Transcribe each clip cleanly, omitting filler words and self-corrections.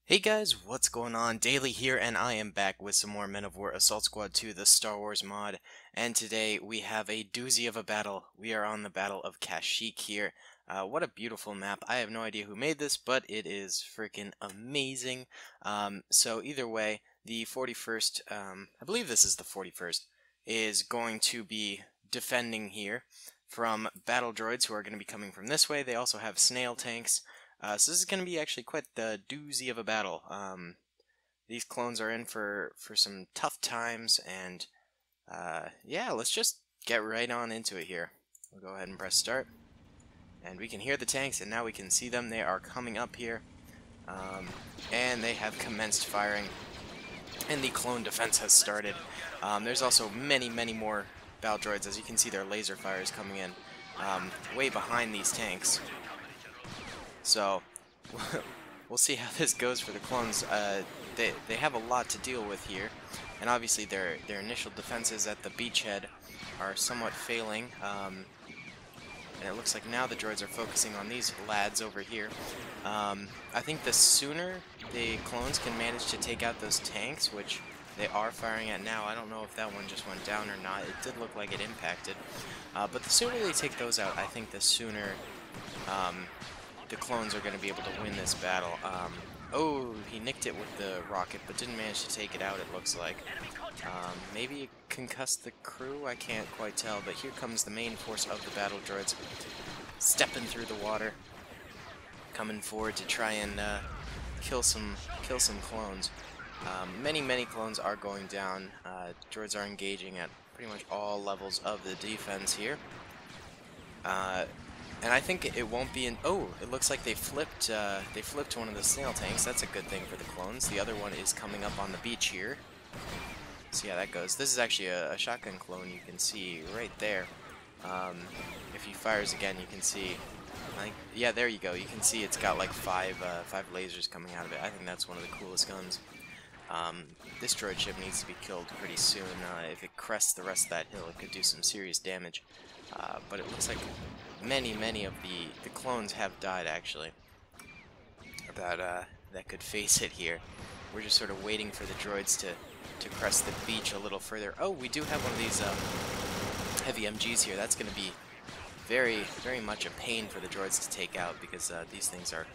Hey guys, what's going on? Daily here, and I am back with some more Men of War Assault Squad 2, the Star Wars mod. And today we have a doozy of a battle. We are on the Battle of Kashyyyk here. What a beautiful map. I have no idea who made this, but it is freaking amazing. So either way, the 41st, I believe this is the 41st, is going to be defending here from battle droids who are going to be coming from this way. They also have snail tanks. So this is going to be actually quite the doozy of a battle. These clones are in for some tough times, and yeah, let's just get right on into it here. We'll go ahead and press start, and we can hear the tanks, and now we can see them. They are coming up here, and they have commenced firing, and the clone defense has started. There's also many more battle droids. As you can see, their laser fire is coming in way behind these tanks. So, we'll see how this goes for the clones. They have a lot to deal with here, and obviously their initial defenses at the beachhead are somewhat failing. And it looks like now the droids are focusing on these lads over here. I think the sooner the clones can manage to take out those tanks, which they are firing at now. I don't know if that one just went down or not. It did look like it impacted. But the sooner they take those out, I think the sooner the clones are going to be able to win this battle. Oh, he nicked it with the rocket, but didn't manage to take it out, it looks like. Maybe it concussed the crew? I can't quite tell, but here comes the main force of the battle droids, stepping through the water, coming forward to try and kill some clones. Many clones are going down. Droids are engaging at pretty much all levels of the defense here. And I think it won't be in. Oh, it looks like they flipped one of the snail tanks. That's a good thing for the clones. The other one is coming up on the beach here. See how that goes. This is actually a shotgun clone. You can see right there. If he fires again, you can see. Yeah, there you go. You can see it's got like five lasers coming out of it. I think that's one of the coolest guns. This droid ship needs to be killed pretty soon. If it crests the rest of that hill, it could do some serious damage. But it looks like many of the clones have died, actually, that could face it here. We're just sort of waiting for the droids to crest the beach a little further. Oh, we do have one of these heavy MGs here. That's going to be very much a pain for the droids to take out, because these things are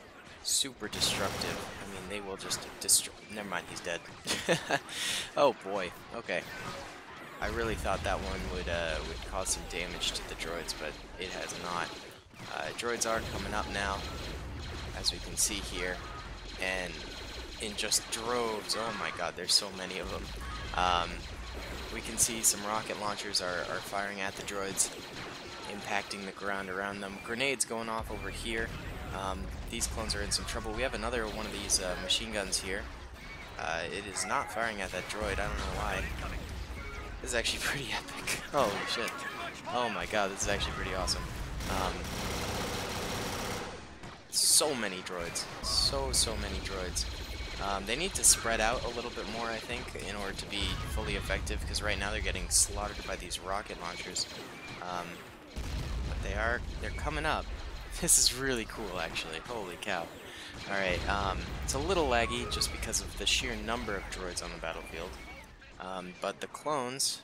super destructive. I mean, they will just destroy. Never mind, he's dead. Oh boy. Okay. I really thought that one would cause some damage to the droids, but it has not. Droids are coming up now, as we can see here, and in just droves. Oh my god, there's so many of them. We can see some rocket launchers are firing at the droids, impacting the ground around them. Grenades going off over here. These clones are in some trouble. We have another one of these machine guns here. It is not firing at that droid. I don't know why. This is actually pretty epic. Holy shit. Oh my god, this is actually pretty awesome. So many droids. So many droids. They need to spread out a little bit more, I think, in order to be fully effective, because right now they're getting slaughtered by these rocket launchers. But they're coming up. This is really cool, actually. Holy cow. Alright, it's a little laggy just because of the sheer number of droids on the battlefield. But the clones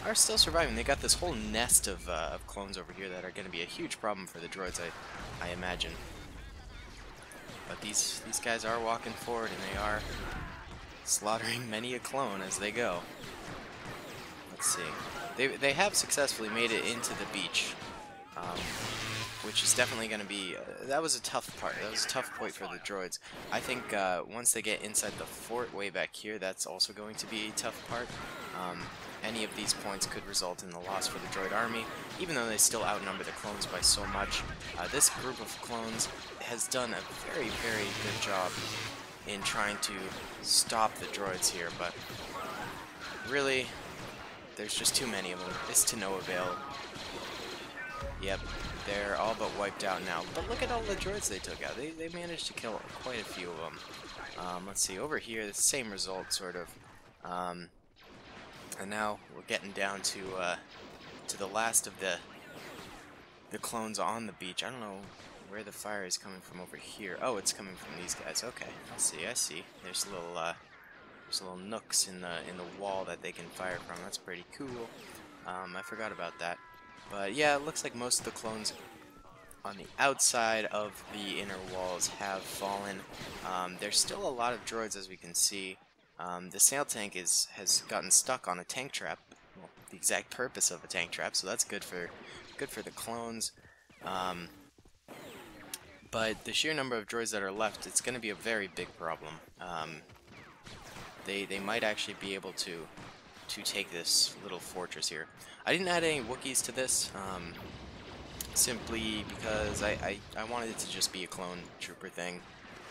are still surviving. They got this whole nest of clones over here that are going to be a huge problem for the droids, I imagine. But these guys are walking forward, and they are slaughtering many a clone as they go. Let's see. They have successfully made it into the beach, which is definitely going to be. That was a tough part. That was a tough point for the droids. I think once they get inside the fort way back here, that's also going to be a tough part. Any of these points could result in the loss for the droid army, even though they still outnumber the clones by so much. This group of clones has done a very good job in trying to stop the droids here, but really, there's just too many of them. It's to no avail. Yep, they're all but wiped out now. But look at all the droids they took out. They managed to kill quite a few of them. Let's see, over here, the same result, sort of. And now we're getting down to the last of the clones on the beach. I don't know where the fire is coming from over here. Oh, it's coming from these guys. Okay, I see. There's little nooks in the wall that they can fire from. That's pretty cool. I forgot about that. But yeah, it looks like most of the clones on the outside of the inner walls have fallen. There's still a lot of droids, as we can see. The sail tank has gotten stuck on a tank trap. Well, the exact purpose of a tank trap, so that's good for the clones. But the sheer number of droids that are left, it's going to be a very big problem. They might actually be able to take this little fortress here. I didn't add any Wookiees to this, simply because I wanted it to just be a clone trooper thing.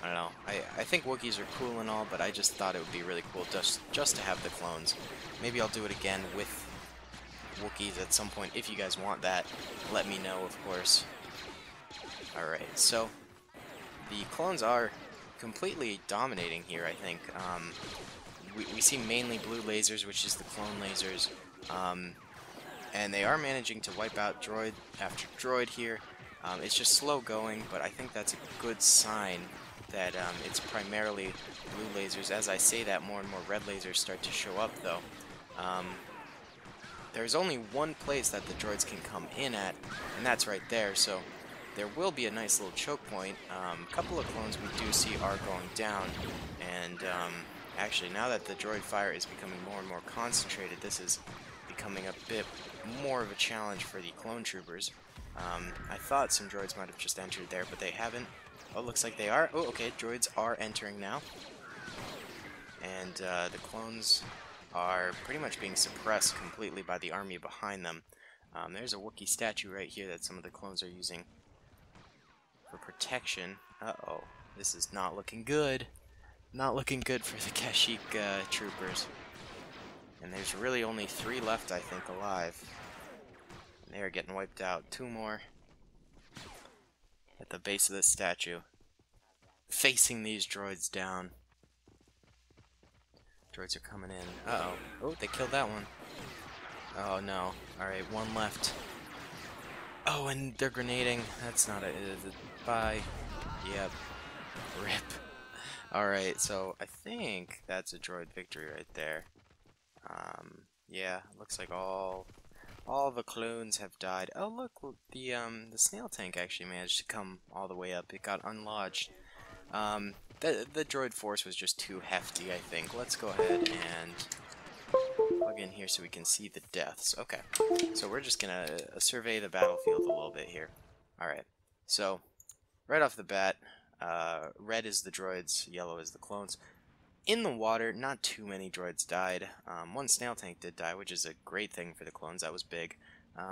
I don't know. I think Wookiees are cool and all, but I just thought it would be really cool just to have the clones. Maybe I'll do it again with Wookiees at some point. If you guys want that, let me know, of course. Alright, so the clones are completely dominating here, I think. We see mainly blue lasers, which is the clone lasers, and they are managing to wipe out droid after droid here. It's just slow going, but I think that's a good sign that it's primarily blue lasers. As I say that, more and more red lasers start to show up, though. There's only one place that the droids can come in at, and that's right there, so there will be a nice little choke point. A couple of clones we do see are going down, and actually, now that the droid fire is becoming more and more concentrated, this is becoming a bit more of a challenge for the clone troopers. I thought some droids might have just entered there, but they haven't. Oh, looks like they are. Oh, okay, droids are entering now. And the clones are pretty much being suppressed completely by the army behind them. There's a Wookiee statue right here that some of the clones are using for protection. Uh-oh, this is not looking good. Not looking good for the Kashyyyk troopers. And there's really only 3 left, I think, alive. And they are getting wiped out. 2 more at the base of this statue, facing these droids down. Droids are coming in. Uh-oh. Oh, they killed that one. Oh, no. Alright, 1 left. Oh, and they're grenading. That's not it. Bye. Yep. Rip. Alright, so I think that's a droid victory right there. Yeah, looks like all the clones have died. Oh, look, the snail tank actually managed to come all the way up. It got unlodged. The droid force was just too hefty, I think. Let's go ahead and plug in here so we can see the deaths. Okay, so we're just gonna survey the battlefield a little bit here. Alright, so right off the bat, red is the droids, yellow is the clones. In the water, not too many droids died. 1 snail tank did die, which is a great thing for the clones. That was big.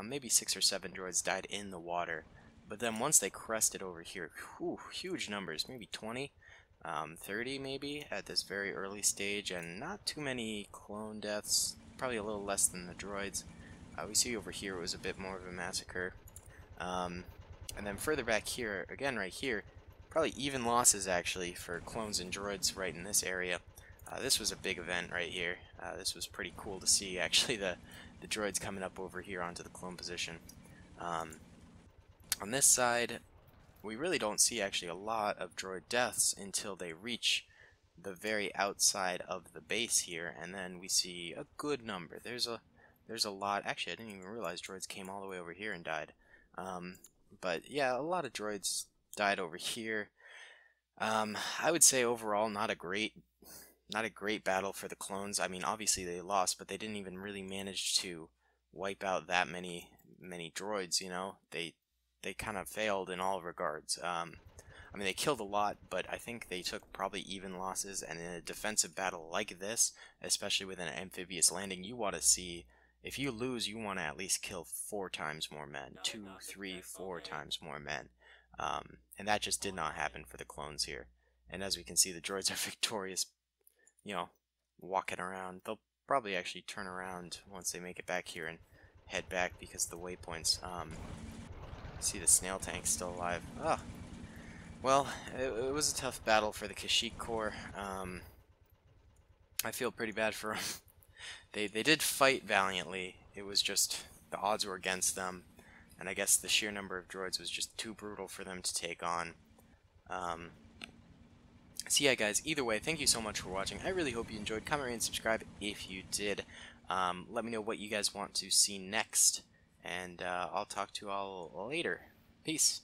Maybe 6 or 7 droids died in the water. But then once they crested over here, whew, huge numbers, maybe 20, 30 maybe at this very early stage, and not too many clone deaths, probably a little less than the droids. We see over here it was a bit more of a massacre. And then further back here, again right here, probably even losses actually for clones and droids right in this area. This was a big event right here. This was pretty cool to see actually the droids coming up over here onto the clone position. On this side, we really don't see actually a lot of droid deaths until they reach the very outside of the base here, and then we see a good number. There's a lot. Actually, I didn't even realize droids came all the way over here and died. But yeah, a lot of droids died over here. I would say overall not a great battle for the clones. I mean, obviously they lost, but they didn't even really manage to wipe out that many droids, you know. They kind of failed in all regards. I mean, they killed a lot, but I think they took probably even losses, and in a defensive battle like this, especially with an amphibious landing, you want to see, if you lose, you want to at least kill 4 times more men. 2, 3, 4 times more men. And that just did not happen for the clones here. And as we can see, the droids are victorious, you know, walking around. They'll probably actually turn around once they make it back here and head back because of the waypoints. See the snail tank still alive. Ah, well, it was a tough battle for the Kashyyyk Corps. I feel pretty bad for them. They did fight valiantly. It was just the odds were against them. and I guess the sheer number of droids was just too brutal for them to take on. So yeah, guys, either way, thank you so much for watching. I really hope you enjoyed. Comment, rate, and subscribe if you did. Let me know what you guys want to see next, and I'll talk to you all later. Peace.